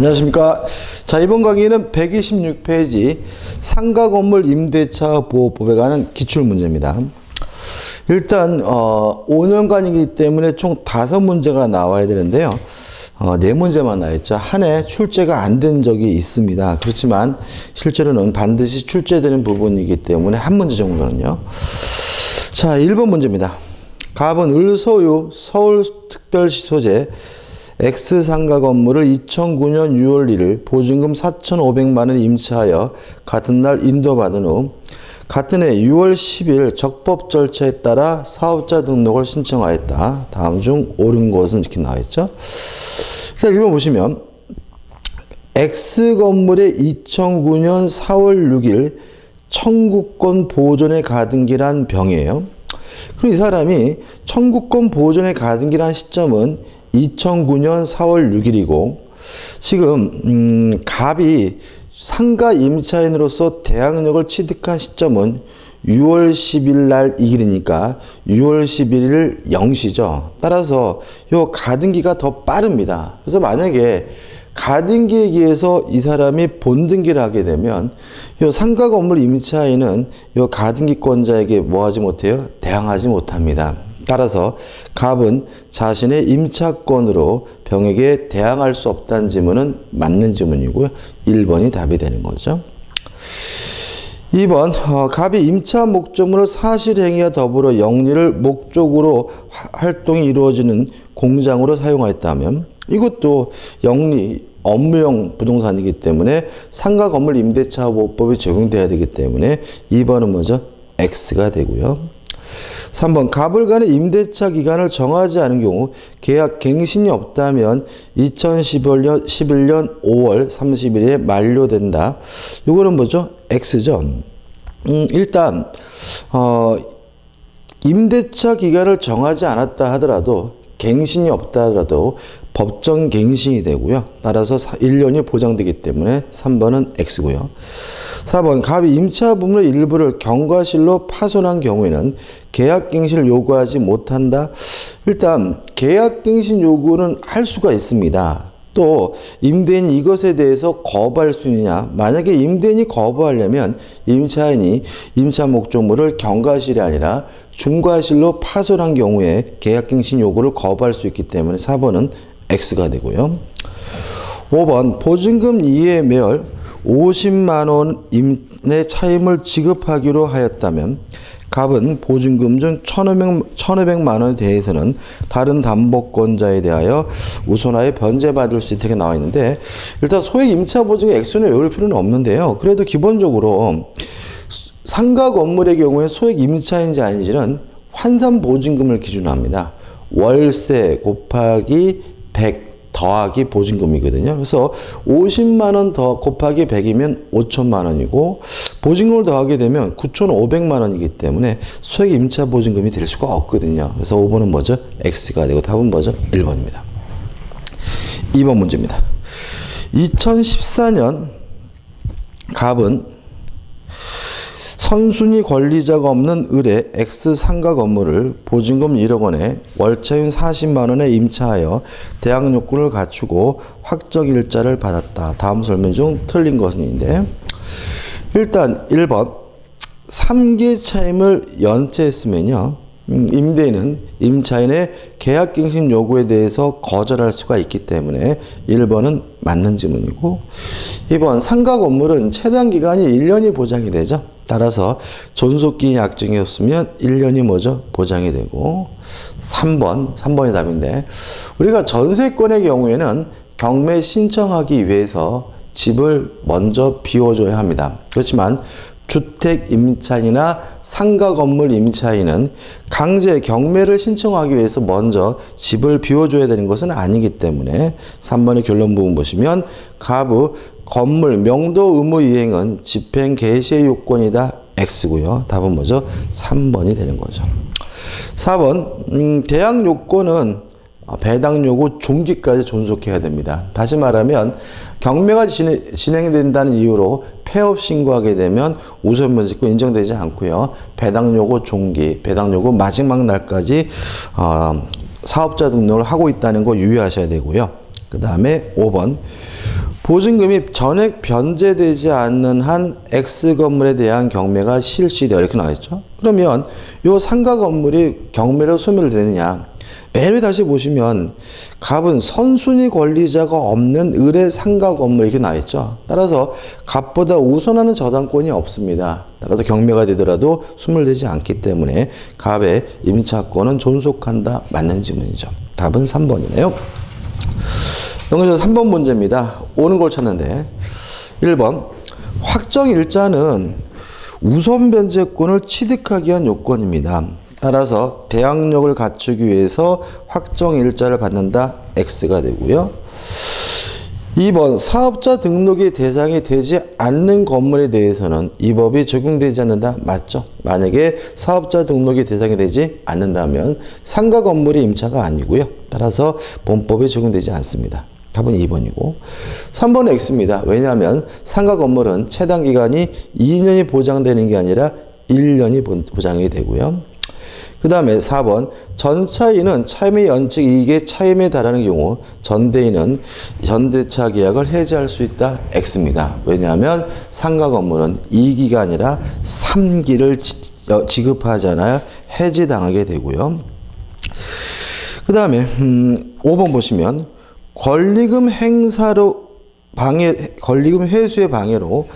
안녕하십니까. 자, 이번 강의는 126페이지 상가건물 임대차 보호법에 관한 기출문제입니다. 일단 5년간이기 때문에 총 5문제가 나와야 되는데요. 4문제만 나와있죠. 한 해 출제가 안 된 적이 있습니다. 그렇지만 실제로는 반드시 출제되는 부분이기 때문에 한 문제 정도는요. 자, 1번 문제입니다. 갑은 을소유 서울특별시 소재 X상가 건물을 2009년 6월 1일 보증금 4,500만 원 임차하여 같은 날 인도받은 후 같은 해 6월 10일 적법 절차에 따라 사업자 등록을 신청하였다. 다음 중 옳은 것은 이렇게 나와있죠. 일단 1번 보시면 X건물의 2009년 4월 6일 청구권 보존에 가등기란 병이에요. 그럼 이 사람이 청구권 보존에 가등기란 시점은 2009년 4월 6일이고 지금 갑이 상가 임차인으로서 대항력을 취득한 시점은 6월 10일 날 이 길이니까 6월 11일 0시죠. 따라서 이 가등기가 더 빠릅니다. 그래서 만약에 가등기에 의해서 이 사람이 본등기를 하게 되면 이 상가 건물 임차인은 이 가등기권자에게 뭐 하지 못해요? 대항하지 못합니다. 따라서 갑은 자신의 임차권으로 병에게 대항할 수 없다는 지문은 맞는 지문이고요. 1번이 답이 되는 거죠. 2번 갑이 임차 목적물을 사실행위와 더불어 영리를 목적으로 활동이 이루어지는 공장으로 사용하였다면 이것도 영리 업무용 부동산이기 때문에 상가 건물 임대차 보호법이 적용돼야 되기 때문에 2번은 뭐죠? X가 되고요. 3번 갑을 간의 임대차 기간을 정하지 않은 경우 계약 갱신이 없다면 2011년 5월 30일에 만료된다. 이거는 뭐죠? X죠. 일단 임대차 기간을 정하지 않았다 하더라도 갱신이 없다 하더라도 법정 갱신이 되고요. 따라서 1년이 보장되기 때문에 3번은 X고요. 4번 갑이 임차 부문의 일부를 경과실로 파손한 경우에는 계약갱신을 요구하지 못한다. 일단 계약갱신 요구는 할 수가 있습니다. 또 임대인이 이것에 대해서 거부할 수 있느냐. 만약에 임대인이 거부하려면 임차인이 임차 목적물을 경과실이 아니라 중과실로 파손한 경우에 계약갱신 요구를 거부할 수 있기 때문에 4번은 X가 되고요. 5번 보증금 이해 매월 50만 원의 차임을 지급하기로 하였다면 갑은 보증금 중 1,500만 원에 대해서는 다른 담보권자에 대하여 우선하여 변제받을 수 있게 나와 있는데 일단 소액 임차 보증의 액수는 외울 필요는 없는데요. 그래도 기본적으로 상가 건물의 경우에 소액 임차인지 아닌지는 환산 보증금을 기준으로 합니다. 월세 곱하기 100 더하기 보증금이거든요. 그래서 50만 원 더 곱하기 100이면 5천만 원이고 보증금을 더하게 되면 9,500만 원이기 때문에 소액 임차 보증금이 될 수가 없거든요. 그래서 5번은 뭐죠? X가 되고 답은 뭐죠? 1번입니다. 2번 문제입니다. 2014년 갑은 선순위 권리자가 없는 을의 X상가 건물을 보증금 1억 원에 월차임 40만 원에 임차하여 대항 요건을 갖추고 확정일자를 받았다. 다음 설명 중 틀린 것인데 일단 1번 3개 차임을 연체했으면요. 임대인은 임차인의 계약갱신 요구에 대해서 거절할 수가 있기 때문에 1번은 맞는 지문이고 2번 상가 건물은 최단 기간이 1년이 보장이 되죠. 따라서 존속기한이 약정이 없으면 1년이 뭐죠? 보장이 되고 3번이 답인데 우리가 전세권의 경우에는 경매 신청하기 위해서 집을 먼저 비워줘야 합니다. 그렇지만 주택 임차인이나 상가 건물 임차인은 강제 경매를 신청하기 위해서 먼저 집을 비워줘야 되는 것은 아니기 때문에 3번의 결론 부분 보시면 갑의 건물 명도 의무 이행은 집행 개시의 요건이다. X고요. 답은 뭐죠? 3번이 되는 거죠. 4번 대항 요건은 배당 요구 종기까지 존속해야 됩니다. 다시 말하면 경매가 진행된다는 이유로 폐업 신고하게 되면 우선면제권 인정되지 않고요. 배당 요구 종기, 배당 요구 마지막 날까지 사업자 등록을 하고 있다는 거 유의하셔야 되고요. 그 다음에 5번 보증금이 전액 변제되지 않는 한 X 건물에 대한 경매가 실시되어 이렇게 나와있죠. 그러면 이 상가 건물이 경매로 소멸되느냐? 맨 위에 다시 보시면 갑은 선순위 권리자가 없는 을의 상가 건물 이렇게 나와있죠. 따라서 갑보다 우선하는 저당권이 없습니다. 따라서 경매가 되더라도 소멸되지 않기 때문에 갑의 임차권은 존속한다. 맞는 지문이죠. 답은 3번이네요. 여기서 3번 문제입니다. 오는 걸 찾는데 1번 확정일자는 우선 변제권을 취득하기 위한 요건입니다. 따라서 대항력을 갖추기 위해서 확정일자를 받는다. X가 되고요. 2번 사업자 등록이 대상이 되지 않는 건물에 대해서는 이 법이 적용되지 않는다. 맞죠? 만약에 사업자 등록이 대상이 되지 않는다면 상가 건물이 임차가 아니고요. 따라서 본법에 적용되지 않습니다. 답은 2번이고 3번은 X입니다. 왜냐하면 상가 건물은 채당 기간이 2년이 보장되는 게 아니라 1년이 보장이 되고요. 그 다음에 4번 전차인은 차임의 연측 이익의 차임에 달하는 경우 전대인은 전대차 계약을 해지할 수 있다. X입니다. 왜냐하면 상가 건물은 2기가 아니라 3기를 지급하잖아요. 해지당하게 되고요. 그 다음에 5번 보시면 권리금 회수의 방해로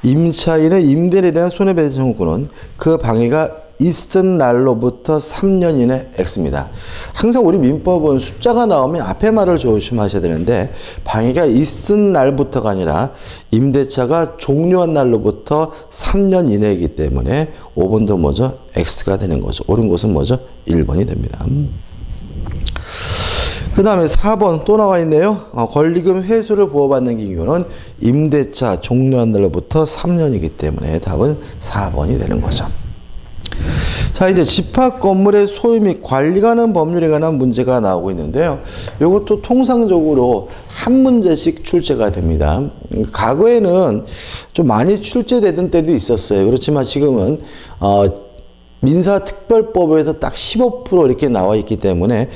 임차인의 임대인에 대한 손해배상 청구는 그 방해가 있은 날로부터 3년 이내 X입니다. 항상 우리 민법은 숫자가 나오면 앞에 말을 조심하셔야 되는데 방해가 있은 날부터가 아니라 임대차가 종료한 날로부터 3년 이내이기 때문에 5번도 뭐죠? X가 되는 거죠. 옳은 것은 뭐죠? 1번이 됩니다. 그 다음에 4번 또 나와 있네요. 권리금 회수를 보호받는 경우는 임대차 종료한 날로부터 3년이기 때문에 답은 4번이 되는 거죠. 자, 이제 집합 건물의 소유 및 관리가 하는 법률에 관한 문제가 나오고 있는데요. 이것도 통상적으로 한 문제씩 출제가 됩니다. 과거에는 좀 많이 출제되던 때도 있었어요. 그렇지만 지금은 민사특별법에서 딱 15% 이렇게 나와 있기 때문에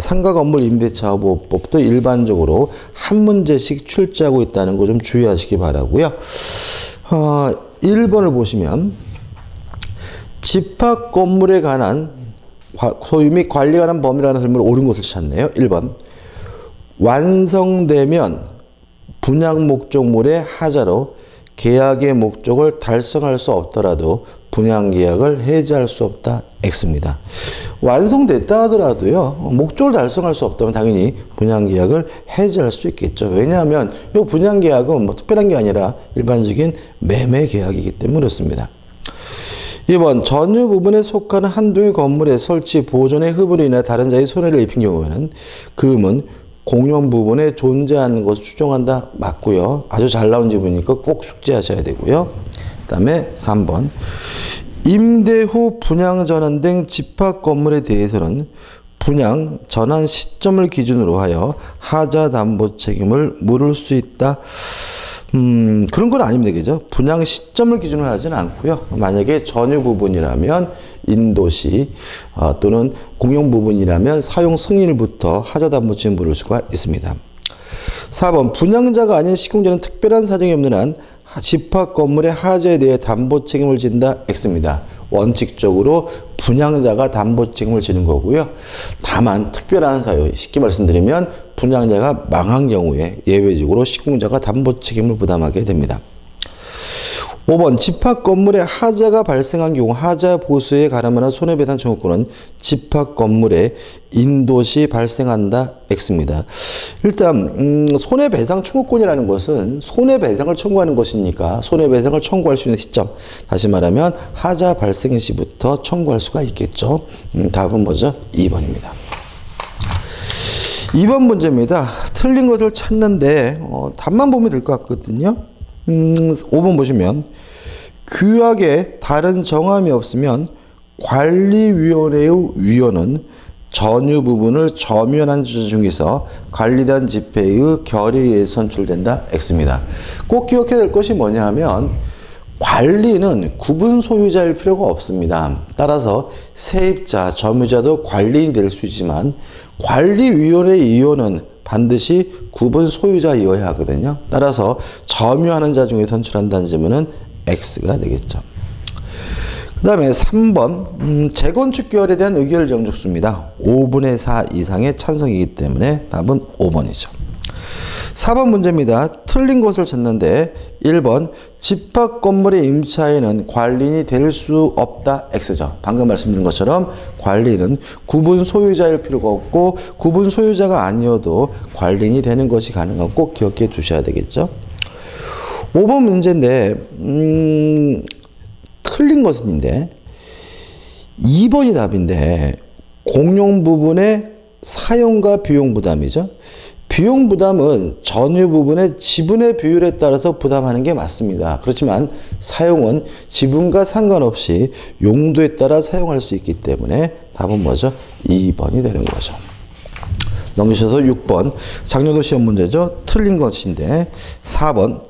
상가 건물 임대차 보호법도 일반적으로 한 문제씩 출제하고 있다는 거 좀 주의하시기 바라고요. 1번을 보시면 집합 건물에 관한 소유 및 관리에 관한 범위라는 설명을 옳은 것을 찾네요. 1번 완성되면 분양 목적물의 하자로 계약의 목적을 달성할 수 없더라도 분양계약을 해지할 수 없다. X입니다. 완성됐다 하더라도요. 목적을 달성할 수 없다면 당연히 분양계약을 해지할 수 있겠죠. 왜냐하면 이 분양계약은 뭐 특별한 게 아니라 일반적인 매매계약이기 때문에 그렇습니다. 2번 전유 부분에 속하는 한동의 건물의 설치, 보존의 흡으로 인해 다른 자의 손해를 입힌 경우에는 그 음은 공용 부분에 존재하는 것을 추정한다. 맞고요. 아주 잘 나온 지문이니까 꼭 숙지하셔야 되고요. 그 다음에 3번 임대 후 분양 전환 등 집합 건물에 대해서는 분양 전환 시점을 기준으로 하여 하자 담보 책임을 물을 수 있다. 그런 건 아닙니다. 그죠? 분양 시점을 기준으로 하지는 않고요. 만약에 전유 부분이라면 인도시 또는 공용 부분이라면 사용 승인일부터 하자 담보 책임을 물을 수가 있습니다. 4번 분양자가 아닌 시공자는 특별한 사정이 없는 한 집합 건물의 하자에 대해 담보 책임을 진다. X입니다. 원칙적으로 분양자가 담보 책임을 지는 거고요. 다만 특별한 사유, 쉽게 말씀드리면 분양자가 망한 경우에 예외적으로 시공자가 담보 책임을 부담하게 됩니다. 5번 집합 건물에 하자가 발생한 경우 하자 보수에 가름하는 손해배상 청구권은 집합 건물에 인도시 발생한다. X입니다. 일단 손해배상 청구권이라는 것은 손해배상을 청구하는 것이니까 손해배상을 청구할 수 있는 시점, 다시 말하면 하자 발생 시부터 청구할 수가 있겠죠. 답은 뭐죠? 2번입니다. 2번 문제입니다. 틀린 것을 찾는데 답만 보면 될 것 같거든요. 5번 보시면 규약에 다른 정함이 없으면 관리위원회의 위원은 전유 부분을 점유한 주 중에서 관리단 집회의 결의에 선출된다. X입니다. 꼭 기억해야 될 것이 뭐냐 하면 관리는 구분 소유자일 필요가 없습니다. 따라서 세입자, 점유자도 관리인이 될 수 있지만 관리위원회 위원은 반드시 구분 소유자이어야 하거든요. 따라서 점유하는 자 중에 선출한다는 질문은 X가 되겠죠. 그 다음에 3번 재건축 계열에 대한 의결 정족수입니다. 5분의 4 이상의 찬성이기 때문에 답은 5번이죠. 4번 문제입니다. 틀린 것을 찾는데 1번 집합 건물의 임차인은 관리인이 될 수 없다. X죠. 방금 말씀드린 것처럼 관리인은 구분 소유자일 필요가 없고 구분 소유자가 아니어도 관리인이 되는 것이 가능하고 꼭 기억해 두셔야 되겠죠. 5번 문제인데 틀린 것인데 2번이 답인데 공용 부분의 사용과 비용 부담이죠. 비용 부담은 전유 부분의 지분의 비율에 따라서 부담하는 게 맞습니다. 그렇지만 사용은 지분과 상관없이 용도에 따라 사용할 수 있기 때문에 답은 뭐죠? 2번이 되는 거죠. 넘기셔서 6번 작년도 시험 문제죠. 틀린 것인데 4번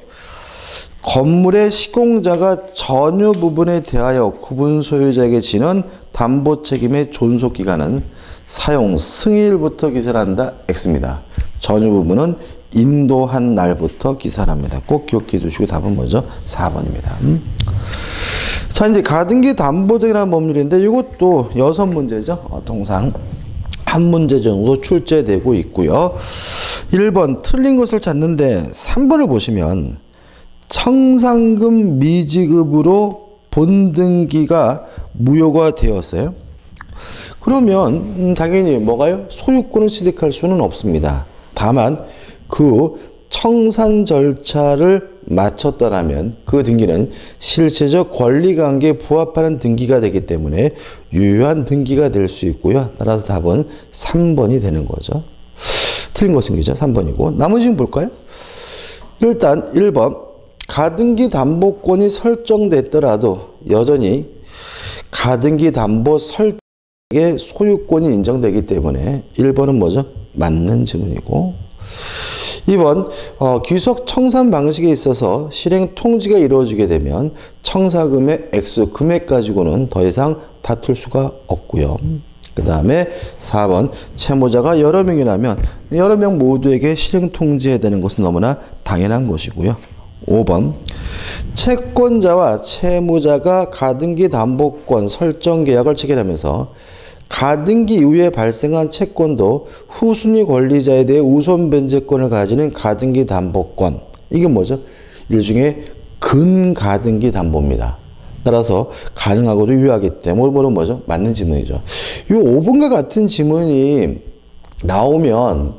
건물의 시공자가 전유 부분에 대하여 구분 소유자에게 지는 담보 책임의 존속 기간은 사용 승일부터 기산한다. X입니다. 전유 부분은 인도한 날부터 기산합니다. 꼭 기억해 두시고 답은 뭐죠? 4번입니다. 자, 이제 가등기 담보 등이라는 법률인데 이것도 6문제죠. 통상 한 문제 정도 출제되고 있고요. 1번 틀린 것을 찾는데 3번을 보시면 청산금 미지급으로 본등기가 무효가 되었어요. 그러면 당연히 뭐가요? 소유권을 취득할 수는 없습니다. 다만 그 청산 절차를 마쳤더라면 그 등기는 실체적 권리관계에 부합하는 등기가 되기 때문에 유효한 등기가 될 수 있고요. 따라서 답은 3번이 되는 거죠. 틀린 것은 그죠? 3번이고 나머지는 볼까요? 일단 1번 가등기 담보권이 설정됐더라도 여전히 가등기 담보 설정의 소유권이 인정되기 때문에 1번은 뭐죠? 맞는 질문이고 2번 귀속 청산 방식에 있어서 실행 통지가 이루어지게 되면 청사금의 액수, 금액 가지고는 더 이상 다툴 수가 없고요. 그 다음에 4번 채무자가 여러 명이라면 여러 명 모두에게 실행 통지해야 되는 것은 너무나 당연한 것이고요. 5번 채권자와 채무자가 가등기 담보권 설정 계약을 체결하면서 가등기 이후에 발생한 채권도 후순위 권리자에 대해 우선 변제권을 가지는 가등기 담보권. 이게 뭐죠? 일종의 근가등기 담보입니다. 따라서 가능하고도 유효하기 때문에 뭐죠? 맞는 지문이죠. 이 5번과 같은 지문이 나오면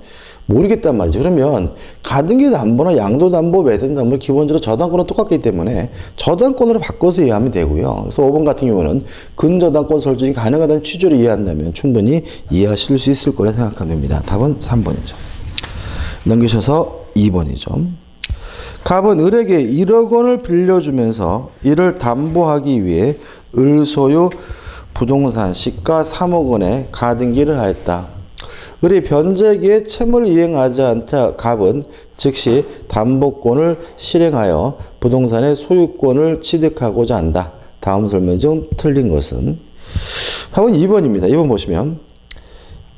모르겠단 말이죠. 그러면 가등기 담보나 양도 담보, 매도 담보 기본적으로 저당권은 똑같기 때문에 저당권으로 바꿔서 이해하면 되고요. 그래서 5번 같은 경우는 근저당권 설정이 가능하다는 취지로 이해한다면 충분히 이해하실 수 있을 거라 생각합니다. 답은 3번이죠. 넘기셔서 2번이죠. 갑은 을에게 1억 원을 빌려주면서 이를 담보하기 위해 을 소유 부동산 시가 3억 원에 가등기를 하였다. 을이 변제기에 채무를 이행하지 않자 갑은 즉시 담보권을 실행하여 부동산의 소유권을 취득하고자 한다. 다음 설명 중 틀린 것은 답은 2번입니다. 2번 보시면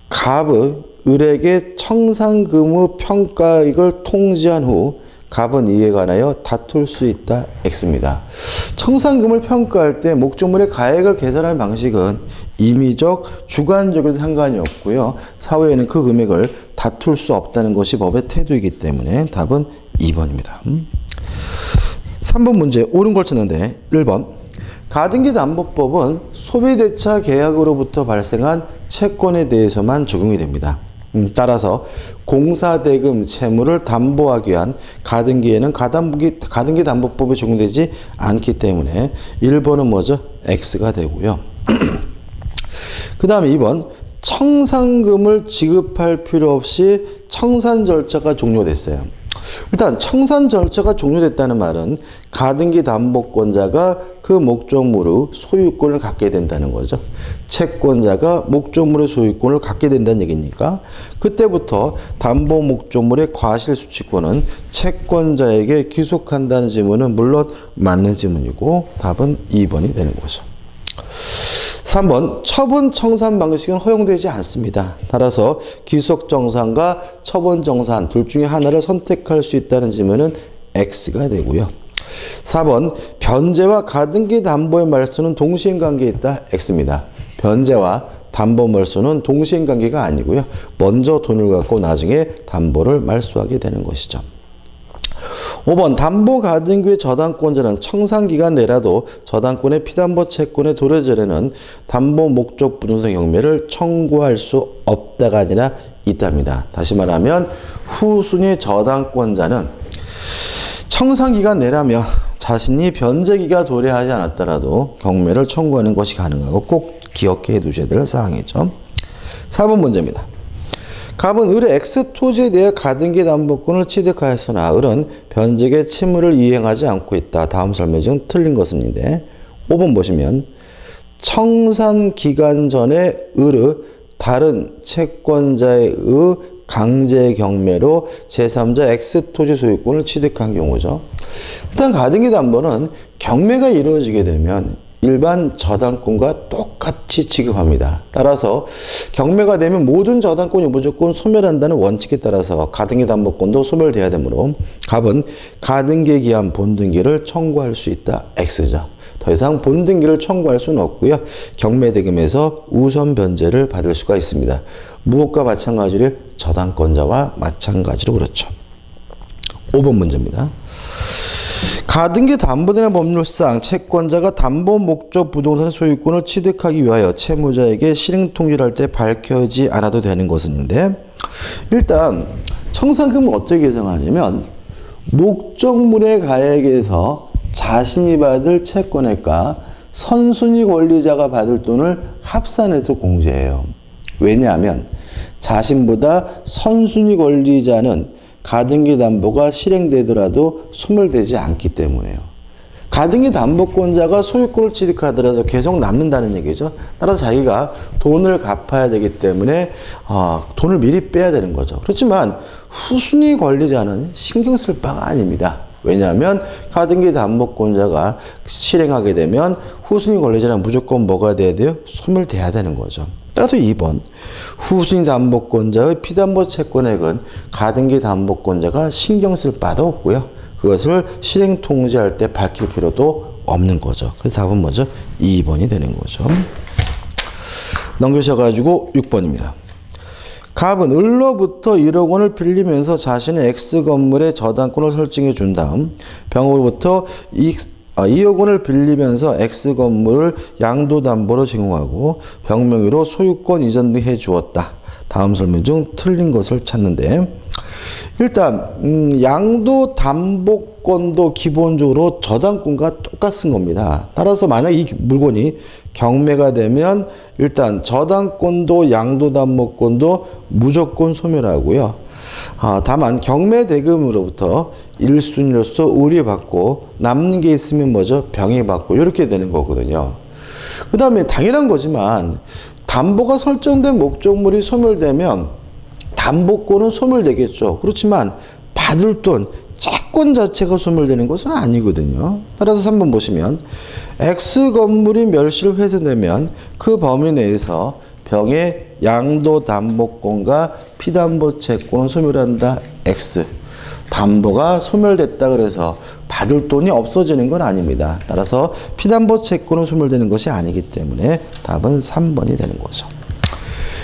갑은 을에게 청산금의 평가액을 통지한 후 갑은 이에 관하여 다툴 수 있다. X입니다. 청산금을 평가할 때 목적물의 가액을 계산하는 방식은 임의적, 주관적에도 상관이 없고요. 사후에는 그 금액을 다툴 수 없다는 것이 법의 태도이기 때문에 답은 2번입니다. 3번 문제 옳은 걸 찾는데 1번 가등기 담보법은 소비대차 계약으로부터 발생한 채권에 대해서만 적용이 됩니다. 따라서 공사대금 채무를 담보하기 위한 가등기에는 가등기 담보법이 적용되지 않기 때문에 1번은 뭐죠? X가 되고요. 그 다음에 2번 청산금을 지급할 필요 없이 청산 절차가 종료됐어요. 일단 청산 절차가 종료됐다는 말은 가등기 담보권자가 그 목적물의 소유권을 갖게 된다는 거죠. 채권자가 목적물의 소유권을 갖게 된다는 얘기니까 그때부터 담보 목적물의 과실수취권은 채권자에게 귀속한다는 지문은 물론 맞는 지문이고 답은 2번이 되는 거죠. 3번 처분 청산 방식은 허용되지 않습니다. 따라서 기속정산과 처분정산 둘 중에 하나를 선택할 수 있다는 질문은 X가 되고요. 4번 변제와 가등기 담보의 말소는 동시행관계에 있다. X입니다. 변제와 담보 말소는 동시행관계가 아니고요. 먼저 돈을 갖고 나중에 담보를 말소하게 되는 것이죠. 5번 담보 가등기의 저당권자는 청산기간 내라도 저당권의 피담보 채권의 도래 전에는 담보 목적 부동산 경매를 청구할 수 없다가 아니라 있답니다. 다시 말하면 후순위 저당권자는 청산기간 내라면 자신이 변제기가 도래하지 않았더라도 경매를 청구하는 것이 가능하고 꼭 기억해 두셔야 될 사항이죠. 4번 문제입니다. 갑은 을의 X 토지에 대해 가등기 담보권을 취득하였으나 을은 변제의 채무를 이행하지 않고 있다. 다음 설명 중 틀린 것은인데 5번 보시면 청산 기간 전에 을의 다른 채권자의 강제 경매로 제3자 X 토지 소유권을 취득한 경우죠. 일단 가등기 담보는 경매가 이루어지게 되면 일반 저당권과 똑같이 지급합니다. 따라서 경매가 되면 모든 저당권이 무조건 소멸한다는 원칙에 따라서 가등기 담보권도 소멸돼야 되므로 갑은 가등기에 기한 본등기를 청구할 수 있다. X죠. 더 이상 본등기를 청구할 수는 없고요. 경매 대금에서 우선 변제를 받을 수가 있습니다. 무엇과 마찬가지로 저당권자와 마찬가지로 그렇죠. 5번 문제입니다. 가등기 담보되는 법률상 채권자가 담보 목적 부동산 소유권을 취득하기 위하여 채무자에게 실행 통지를 할 때 밝혀지지 않아도 되는 것인데 일단 청산금은 어떻게 계산하냐면 목적물의 가액에서 자신이 받을 채권액과 선순위 권리자가 받을 돈을 합산해서 공제해요. 왜냐하면 자신보다 선순위 권리자는 가등기 담보가 실행되더라도 소멸되지 않기 때문에요. 가등기 담보권자가 소유권을 취득하더라도 계속 남는다는 얘기죠. 따라서 자기가 돈을 갚아야 되기 때문에 돈을 미리 빼야 되는 거죠. 그렇지만 후순위 권리자는 신경 쓸 바가 아닙니다. 왜냐하면 가등기 담보권자가 실행하게 되면 후순위 권리자는 무조건 뭐가 돼야 돼요? 소멸돼야 되는 거죠. 따라서 2번 후순위 담보권자의 피담보 채권액은 가등기 담보권자가 신경 쓸 바도 없고요. 그것을 실행 통지할 때 밝힐 필요도 없는 거죠. 그래서 답은 뭐죠? 2번이 되는 거죠. 넘겨셔가지고 6번입니다. 갑은 을로부터 1억 원을 빌리면서 자신의 X 건물에 저당권을 설정해 준 다음 병으로부터 2억 원을 빌리면서 X 건물을 양도담보로 제공하고 병명의로 소유권 이전 등 해주었다. 다음 설명 중 틀린 것을 찾는데 일단 양도담보권도 기본적으로 저당권과 똑같은 겁니다. 따라서 만약 이 물건이 경매가 되면 일단 저당권도 양도담보권도 무조건 소멸하고요. 다만 경매 대금으로부터 1순위로서 을이 받고 남는 게 있으면 뭐죠? 병이 받고 이렇게 되는 거거든요. 그 다음에 당연한 거지만 담보가 설정된 목적물이 소멸되면 담보권은 소멸되겠죠. 그렇지만 받을 돈, 채권 자체가 소멸되는 것은 아니거든요. 따라서 3번 보시면 X 건물이 멸실 훼손되면 그 범위 내에서 병의 양도담보권과 피담보 채권은 소멸한다. X. 담보가 소멸됐다 그래서 받을 돈이 없어지는 건 아닙니다. 따라서 피담보 채권은 소멸되는 것이 아니기 때문에 답은 3번이 되는 거죠.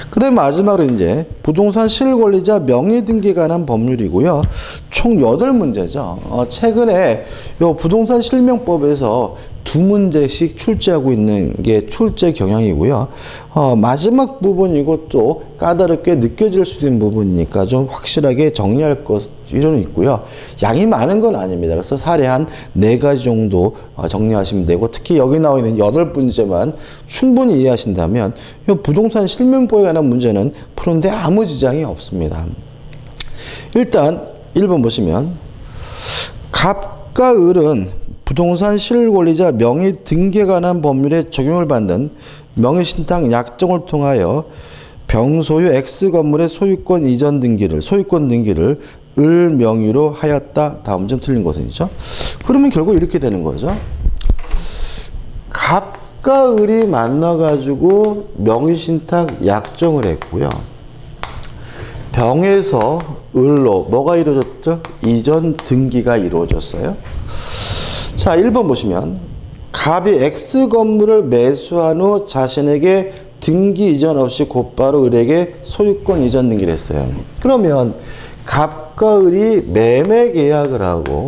그 다음에 마지막으로 이제 부동산 실권리자 명의등기에 관한 법률이고요. 총 8문제죠. 최근에 요 부동산 실명법에서 2문제씩 출제하고 있는 게 출제 경향이고요. 마지막 부분 이것도 까다롭게 느껴질 수 있는 부분이니까 좀 확실하게 정리할 것 필요는 있고요. 양이 많은 건 아닙니다. 그래서 사례 한 4가지 정도 정리하시면 되고 특히 여기 나와 있는 8문제만 충분히 이해하신다면 이 부동산 실명법에 관한 문제는 푸는데 아무 지장이 없습니다. 일단 1번 보시면 갑과 을은 부동산 실권리자 명의 등기에 관한 법률에 적용을 받는 명의신탁 약정을 통하여 병소유 X 건물의 소유권 이전 등기를, 소유권 등기를 을 명의로 하였다. 다음 점 틀린 것은이죠. 그러면 결국 이렇게 되는 거죠. 갑 갑과 을이 만나가지고 명의신탁 약정을 했고요. 병에서 을로 뭐가 이루어졌죠? 이전 등기가 이루어졌어요. 자, 1번 보시면 갑이 X 건물을 매수한 후 자신에게 등기 이전 없이 곧바로 을에게 소유권 이전 등기를 했어요. 그러면 갑과 을이 매매 계약을 하고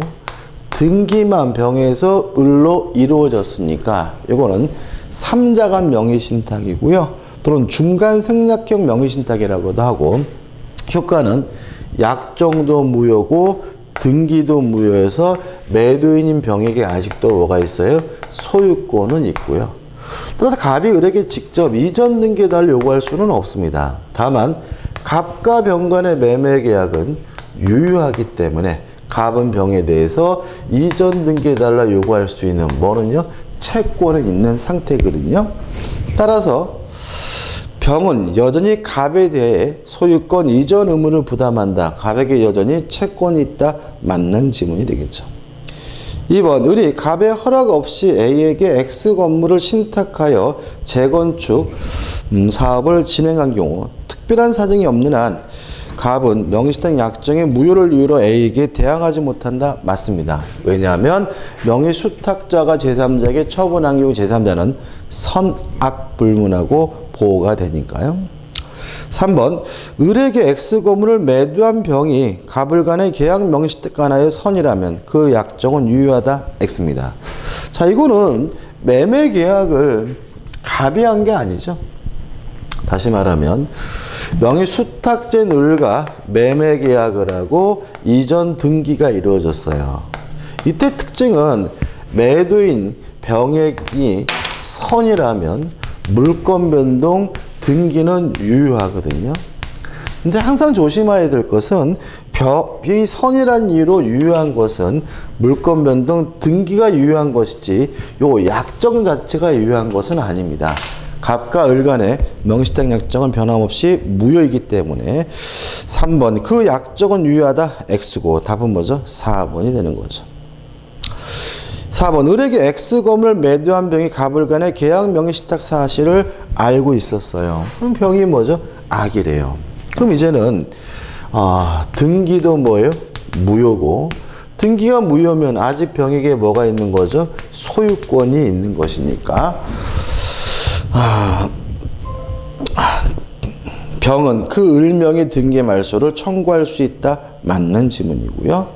등기만 병에서 을로 이루어졌으니까 이거는 3자간 명의신탁이고요. 또는 중간 생략형 명의신탁이라고도 하고 효과는 약정도 무효고 등기도 무효해서 매도인인 병에게 아직도 뭐가 있어요? 소유권은 있고요. 따라서 갑이 을에게 직접 이전 등기해달라 요구할 수는 없습니다. 다만 갑과 병 간의 매매 계약은 유효하기 때문에 갑은 병에 대해서 이전 등기해달라 요구할 수 있는 뭐는요? 채권은 있는 상태거든요. 따라서 병은 여전히 갑에 대해 소유권 이전 의무를 부담한다. 갑에게 여전히 채권이 있다. 맞는 지문이 되겠죠. 2번 을이 갑의 허락 없이 A에게 X 건물을 신탁하여 재건축 사업을 진행한 경우 특별한 사정이 없는 한 갑은 명의신탁 약정의 무효를 이유로 A에게 대항하지 못한다. 맞습니다. 왜냐하면 명의수탁자가 제3자에게 처분한 경우 제3자는 선악불문하고 보호가 되니까요. 3번 을에게 X 건물을 매도한 병이 갑을 간의 계약 명의신탁간하여 선이라면 그 약정은 유효하다. X입니다. 자, 이거는 매매 계약을 갑이 한 게 아니죠. 다시 말하면 명의수탁자인 을과 매매 계약을 하고 이전 등기가 이루어졌어요. 이때 특징은 매도인 병액이 선이라면 물권 변동 등기는 유효하거든요. 근데 항상 조심해야 될 것은 병이 선이란 이유로 유효한 것은 물권 변동 등기가 유효한 것이지 요 약정 자체가 유효한 것은 아닙니다. 갑과 을 간의 명의신탁 약정은 변함없이 무효이기 때문에 3번 그 약정은 유효하다. X고 답은 뭐죠? 4번이 되는 거죠. 4번 을에게 X 건물을 매도한 병이 갑을 간의 계약 명의신탁 사실을 알고 있었어요. 그럼 병이 뭐죠? 악이래요. 그럼 이제는 등기도 뭐예요? 무효고 등기가 무효면 아직 병에게 뭐가 있는 거죠? 소유권이 있는 것이니까 병은 그 을명의 등기 말소를 청구할 수 있다. 맞는 지문이고요.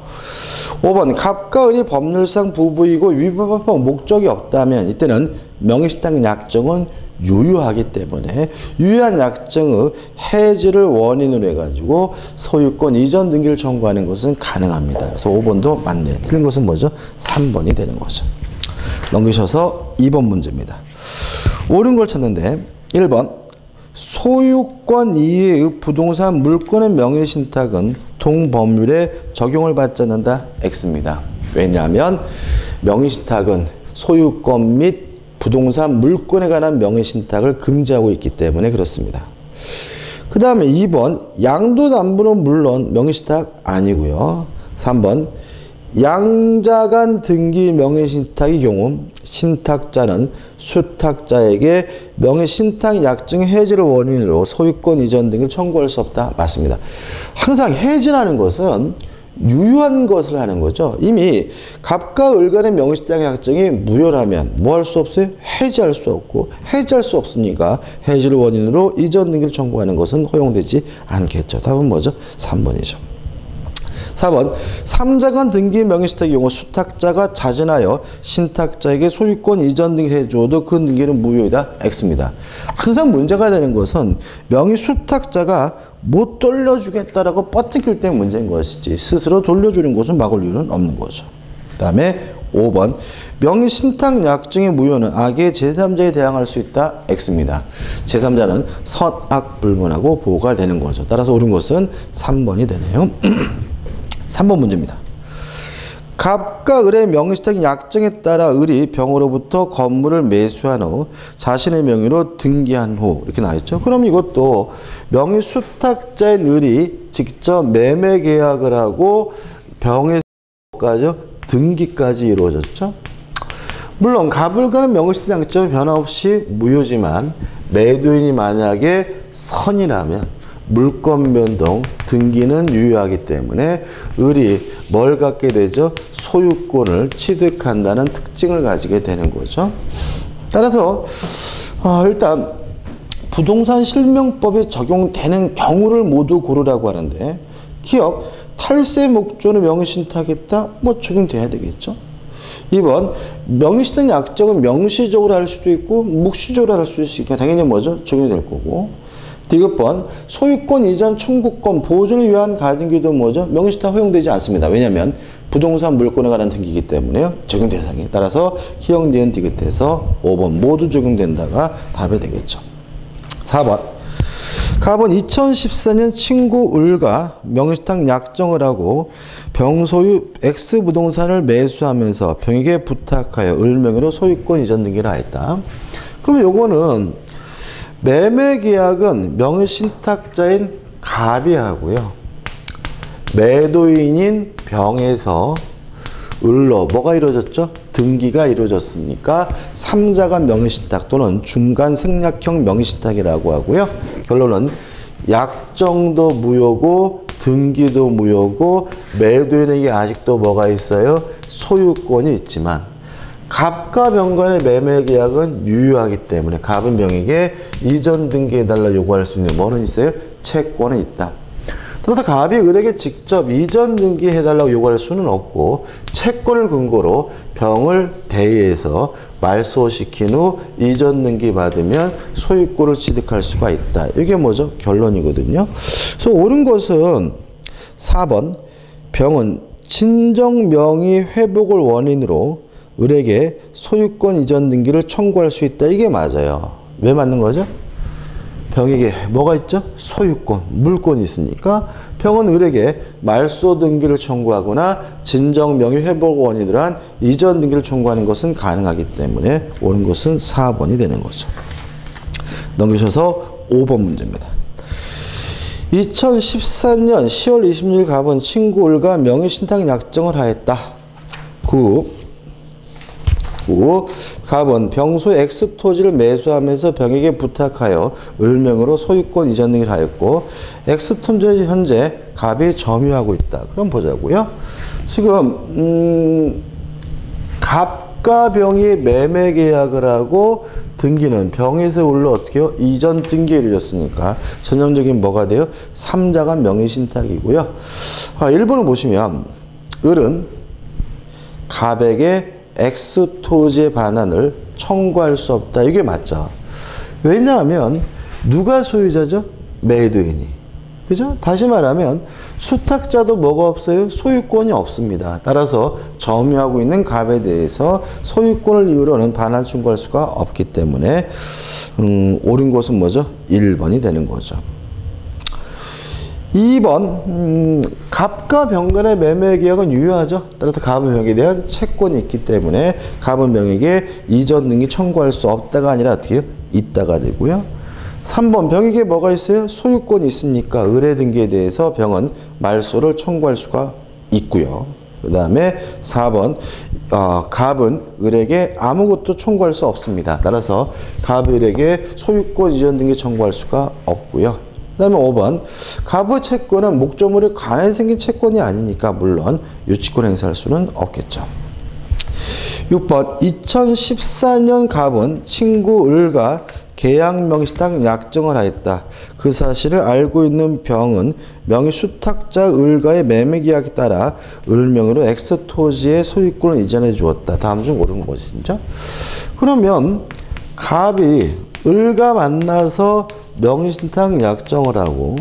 5번 갑과 을이 법률상 부부이고 위법한 목적이 없다면 이때는 명의신탁 약정은 유효하기 때문에 유효한 약정의 해지를 원인으로 해가지고 소유권 이전 등기를 청구하는 것은 가능합니다. 그래서 5번도 맞네요. 틀린 것은 뭐죠? 3번이 되는 거죠. 넘기셔서 2번 문제입니다. 옳은 걸 찾는데 1번 소유권 이외의 부동산 물권의 명의신탁은 동법률에 적용을 받지 않는다. X입니다. 왜냐하면 명의신탁은 소유권 및 부동산 물권에 관한 명의신탁을 금지하고 있기 때문에 그렇습니다. 그 다음에 2번 양도담보는 물론 명의신탁 아니고요. 3번 양자간 등기 명의신탁의 경우 신탁자는 수탁자에게 명의신탁 약정 해지를 원인으로 소유권 이전 등을 청구할 수 없다. 맞습니다. 항상 해지라는 것은 유효한 것을 하는 거죠. 이미 갑과 을 간의 명의신탁 약정이 무효라면 뭐 할 수 없어요? 해지할 수 없고 해지할 수 없으니까 해지를 원인으로 이전 등기를 청구하는 것은 허용되지 않겠죠. 답은 뭐죠? 3번이죠. 4번 3자간 등기 명의신탁의 경우 수탁자가 자진하여 신탁자에게 소유권 이전 등기를 해줘도 그 등기는 무효이다. X입니다. 항상 문제가 되는 것은 명의수탁자가 못 돌려주겠다라고 뻗팅킬 때 문제인 것이지 스스로 돌려주는 것은 막을 이유는 없는 거죠. 그 다음에 5번 명의신탁 약정의 무효는 악의 제3자에 대항할 수 있다. X입니다. 제3자는 선악불문하고 보호가 되는 거죠. 따라서 옳은 것은 3번이 되네요. 3번 문제입니다. 갑과 을의 명의신탁 약정에 따라 을이 병으로부터 건물을 매수한 후 자신의 명의로 등기한 후 이렇게 나와있죠. 그럼 이것도 명의수탁자인 을이 직접 매매 계약을 하고 병의 등기까지 이루어졌죠. 물론 갑을가는 명의신탁 약정은 변화 없이 무효지만 매도인이 만약에 선이라면 물권 변동, 등기는 유효하기 때문에 을이 뭘 갖게 되죠? 소유권을 취득한다는 특징을 가지게 되는 거죠. 따라서 일단 부동산 실명법이 적용되는 경우를 모두 고르라고 하는데 기억, 탈세 목적으로 명의신탁했다? 뭐 적용돼야 되겠죠. 2번, 명의신탁 약정은 명시적으로 할 수도 있고 묵시적으로 할 수도 있으니까 당연히 뭐죠? 적용이 될 거고. 디귿번, 소유권 이전 청구권 보존을 위한 가등기도 뭐죠? 명의신탁 허용되지 않습니다. 왜냐하면 부동산 물권에 관한 등기이기 때문에요. 적용 대상이. 따라서 기억, 니은, 디귿에서 5번 모두 적용된다가 답이 되겠죠. 4번, 갑은 2014년 친구 을과 명의신탁 약정을 하고 병소유 X부동산을 매수하면서 병에게 부탁하여 을명의로 소유권 이전 등기를 하였다. 그러면 요거는 매매계약은 명의신탁자인 갑이 하고요. 매도인인 병에서 을로 뭐가 이루어졌죠? 등기가 이루어졌으니까 3자간 명의신탁 또는 중간 생략형 명의신탁이라고 하고요. 결론은 약정도 무효고 등기도 무효고 매도인에게 아직도 뭐가 있어요? 소유권이 있지만 갑과 병 간의 매매계약은 유효하기 때문에 갑은 병에게 이전 등기해달라 요구할 수 있는 뭐는 있어요? 채권은 있다. 따라서 갑이 을에게 직접 이전 등기해달라고 요구할 수는 없고 채권을 근거로 병을 대의해서 말소시킨 후 이전 등기 받으면 소유권을 취득할 수가 있다. 이게 뭐죠? 결론이거든요. 그래서 옳은 것은 4번, 병은 진정 명의 회복을 원인으로 을에게 소유권 이전 등기를 청구할 수 있다. 이게 맞아요. 왜 맞는 거죠? 병에게 뭐가 있죠? 소유권, 물권이 있으니까 병은 을에게 말소 등기를 청구하거나 진정 명의 회복 원인으로 한 이전 등기를 청구하는 것은 가능하기 때문에 옳은 것은 4번이 되는 거죠. 넘기셔서 5번 문제입니다. 2014년 10월 26일 갑은 친구 을과 명의신탁 약정을 하였다. 9. 갑은 병소의 X토지를 매수하면서 병에게 부탁하여 을명으로 소유권 이전 등기를 하였고 X토지는 현재 갑이 점유하고 있다. 그럼 보자고요. 지금 갑과 병이 매매 계약을 하고 등기는 병에서 을로 어떻게 해요? 이전 등기에 이루어졌으니까 전형적인 뭐가 돼요? 3자간 명의신탁이고요. 1번을 보시면 을은 갑에게 X토지의 반환을 청구할 수 없다. 이게 맞죠. 왜냐하면 누가 소유자죠? 매도인이. 그죠? 다시 말하면 수탁자도 뭐가 없어요? 소유권이 없습니다. 따라서 점유하고 있는 갑에 대해서 소유권을 이유로는 반환 청구할 수가 없기 때문에 옳은 것은 뭐죠? 1번이 되는 거죠. 2번, 갑과 병 간의 매매 계약은 유효하죠. 따라서 갑은 병에 대한 채권이 있기 때문에 갑은 병에게 이전 등기 청구할 수 없다가 아니라 어떻게 해요? 있다가 되고요. 3번, 병에게 뭐가 있어요? 소유권이 있으니까 의뢰 등기에 대해서 병은 말소를 청구할 수가 있고요. 그 다음에 4번, 갑은 을에게 아무것도 청구할 수 없습니다. 따라서 갑 을에게 소유권 이전 등기 청구할 수가 없고요. 그 다음에 5번, 갑의 채권은 목적물에 관해 생긴 채권이 아니니까 물론 유치권 행사할 수는 없겠죠. 6번, 2014년 갑은 친구 을과 계약 명의신탁 약정을 하였다. 그 사실을 알고 있는 병은 명의수탁자 을과의 매매계약에 따라 을명으로 X토지의 소유권을 이전해 주었다. 다음 중 옳은 것이죠. 그러면 갑이 을과 만나서 명의신탁 약정을 하고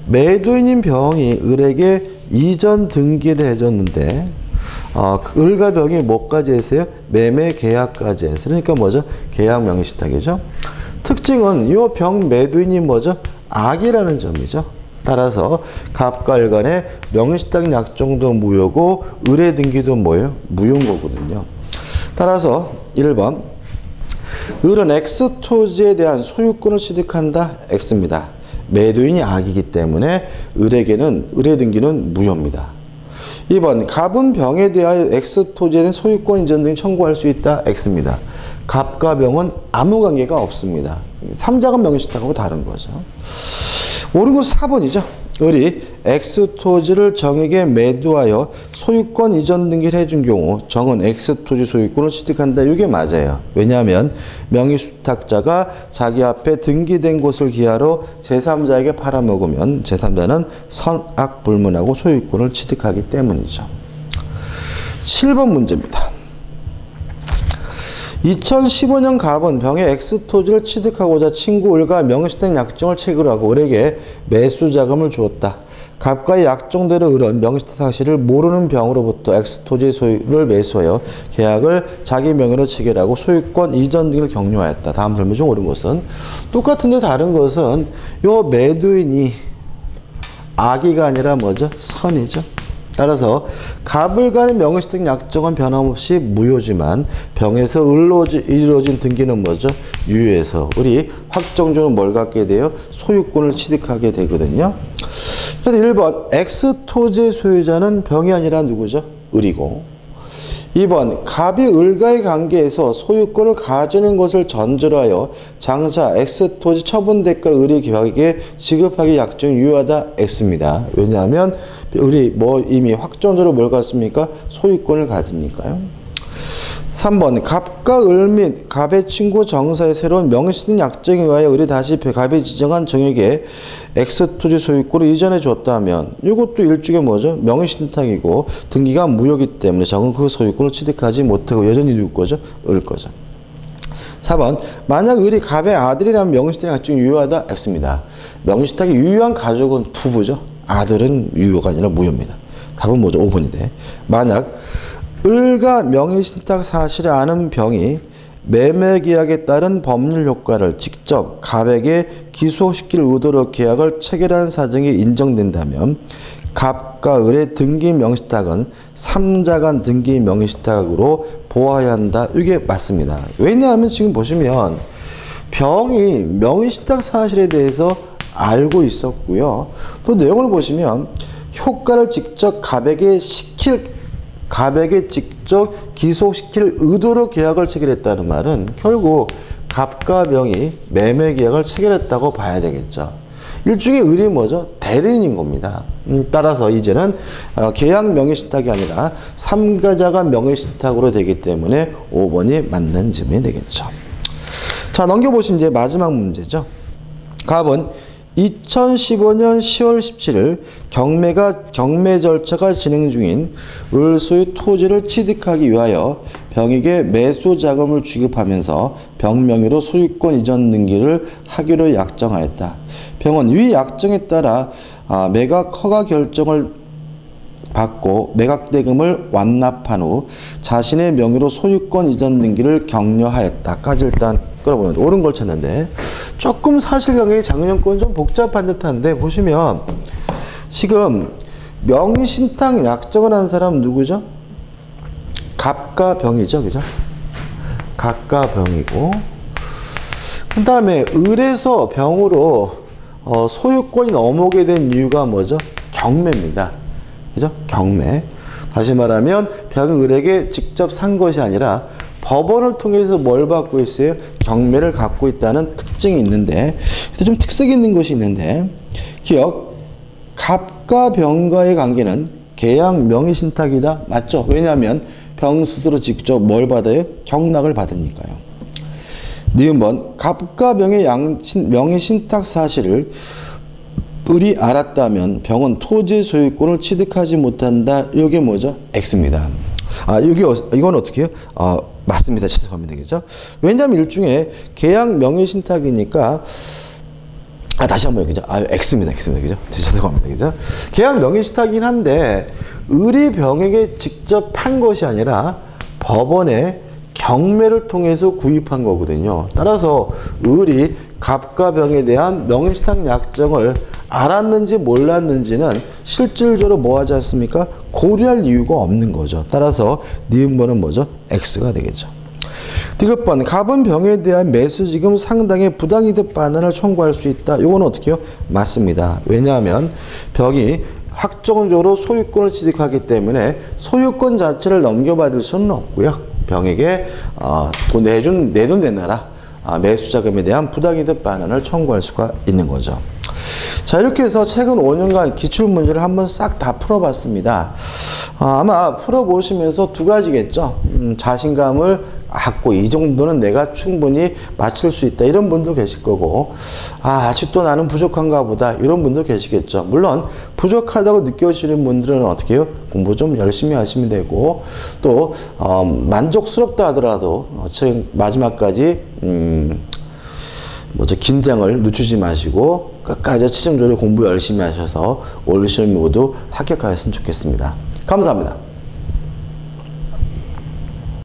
매도인인 병이 을에게 이전 등기를 해줬는데 을과 병이 뭐까지 했어요? 매매 계약까지 했어요. 그러니까 뭐죠? 계약 명의신탁이죠. 특징은 이 병 매도인이 뭐죠? 악이라는 점이죠. 따라서 갑과 을 간의 명의신탁 약정도 무효고 의뢰 등기도 뭐예요? 무효인 거거든요. 따라서 1번, 을은 X토지에 대한 소유권을 취득한다. X입니다. 매도인이 악이기 때문에 을에게는 의뢰 등기는 무효입니다. 2번 갑은 병에 대하여 X 토지에 대한 소유권 이전 등을 청구할 수 있다. X입니다. 갑과 병은 아무 관계가 없습니다. 삼자간 명의신탁하고 다른 거죠. 옳은 거 4번이죠. 을이 X 토지를 정에게 매도하여 소유권 이전 등기를 해준 경우 정은 X 토지 소유권을 취득한다. 이게 맞아요. 왜냐하면 명의수탁자가 자기 앞에 등기된 곳을 기하로 제3자에게 팔아먹으면 제3자는 선악불문하고 소유권을 취득하기 때문이죠. 7번 문제입니다. 2015년 갑은 병의 X토지를 취득하고자 친구 을과 명의신탁 약정을 체결 하고 을에게 매수 자금을 주었다. 갑과의 약정대로 을은 명의신탁 사실을 모르는 병으로부터 X토지 소유를 매수하여 계약을 자기 명의로 체결하고 소유권 이전 등을 격려하였다. 다음 설명 중 옳은 것은 똑같은데 다른 것은 요 매도인이 악의가 아니라 뭐죠? 선이죠. 따라서 갑을 간의 명의신탁 약정은 변함없이 무효지만 병에서 을로 이루어진 등기는 뭐죠? 유효해서 을이 확정적으로 뭘 갖게 돼요? 소유권을 취득하게 되거든요. 그래서 1번 X토지의 소유자는 병이 아니라 누구죠? 을이고 2번 갑이 을과의 관계에서 소유권을 가지는 것을 전제로 하여 장차 X토지 처분 대가 을이 계약에게 지급하기 약정이 유효하다. X입니다. 왜냐하면 을이 이미 확정적으로 뭘 갖습니까? 소유권을 가지니까요. 3번 갑과 을 및 갑의 친구 정사의 새로운 명의신탁 약정에 의하여 을이 다시 갑이 지정한 정에게 X토지 소유권을 이전해 줬다면 이것도 일종의 뭐죠? 명의신탁이고 등기가 무효이기 때문에 정은 그 소유권을 취득하지 못하고 여전히 누구 거죠? 을 거죠. 4번 만약 을이 갑의 아들이라면 명의신탁 약정이 유효하다. X입니다. 명의신탁이 유효한 가족은 부부죠. 아들은 유효가 아니라 무효입니다. 답은 뭐죠? 5번인데 만약 을과 명의신탁 사실을 아는 병이 매매계약에 따른 법률 효과를 직접 갑에게 기소시킬 의도로 계약을 체결한 사정이 인정된다면 갑과 을의 등기 명의신탁은 3자간 등기 명의신탁으로 보아야 한다. 이게 맞습니다. 왜냐하면 지금 보시면 병이 명의신탁 사실에 대해서 알고 있었고요. 또 내용을 보시면 효과를 직접 갑에게 직접 기소시킬 의도로 계약을 체결했다는 말은 결국 갑과 병이 매매 계약을 체결했다고 봐야 되겠죠. 일종의 을이 뭐죠? 대리인인 겁니다. 따라서 이제는 계약 명의신탁이 아니라 3가자간 명의신탁으로 되기 때문에 5번이 맞는 질문이 되겠죠. 자, 넘겨보시면 이제 마지막 문제죠. 갑은 2015년 10월 17일 경매 절차가 진행 중인 을 소유 토지를 취득하기 위하여 병에게 매수 자금을 지급하면서 병 명의로 소유권 이전 등기를 하기로 약정하였다. 병은 위 약정에 따라 매각 허가 결정을 받고 매각대금을 완납한 후 자신의 명의로 소유권 이전 등기를 격려하였다까지 일단 끌어보면 옳은 걸 찾는데 조금 사실관계 작용권은 좀 복잡한 듯한데 보시면 지금 명의신탁 약정을 한 사람 누구죠? 갑과 병이죠, 그죠? 갑과 병이고 그 다음에 을에서 병으로 소유권이 넘어오게 된 이유가 뭐죠? 경매입니다. 그죠? 경매. 다시 말하면 병이 을에게 직접 산 것이 아니라 법원을 통해서 뭘 받고 있어요? 경매를 갖고 있다는 특징이 있는데 좀 특색 있는 것이 있는데 기억, 갑과 병과의 관계는 계약 명의신탁이다. 맞죠? 왜냐하면 병 스스로 직접 뭘 받아요? 경락을 받으니까요. 니은번 갑과 병의 명의신탁 사실을 을이 알았다면 병은 토지 소유권을 취득하지 못한다. 이게 뭐죠? X입니다. 이건 어떻게 해요? 맞습니다. 죄송합니다. 되겠죠? 왜냐하면 일종의 계약 명의신탁이니까 다시 한번 그죠? X입니다. X입니다. 그죠? 죄송합니다. 그죠? 계약 명의신탁이긴 한데 을이 병에게 직접 판 것이 아니라 법원에 경매를 통해서 구입한 거거든요. 따라서 을이 갑과 병에 대한 명의신탁 약정을 알았는지 몰랐는지는 실질적으로 뭐 하지 않습니까? 고려할 이유가 없는 거죠. 따라서 니은번은 뭐죠? X가 되겠죠. 디귿번 갑은 병에 대한 매수지금 상당의 부당이득 반환을 청구할 수 있다. 이건 어떻게 해요? 맞습니다. 왜냐하면 병이 확정적으로 소유권을 취득하기 때문에 소유권 자체를 넘겨받을 수는 없고요. 병에게 돈 내돈 내놔라. 매수자금에 대한 부당이득 반환을 청구할 수가 있는 거죠. 자, 이렇게 해서 최근 5년간 기출문제를 한번 싹 다 풀어봤습니다. 아마 풀어보시면서 두 가지겠죠. 자신감을 갖고 이 정도는 내가 충분히 맞출 수 있다. 이런 분도 계실 거고, 아직도 나는 부족한가 보다. 이런 분도 계시겠죠. 물론 부족하다고 느껴지는 분들은 어떻게 해요? 공부 좀 열심히 하시면 되고, 또 만족스럽다 하더라도 마지막까지 긴장을 늦추지 마시고 끝까지 최종적으로 공부 열심히 하셔서 올 시험 모두 합격하였으면 좋겠습니다. 감사합니다.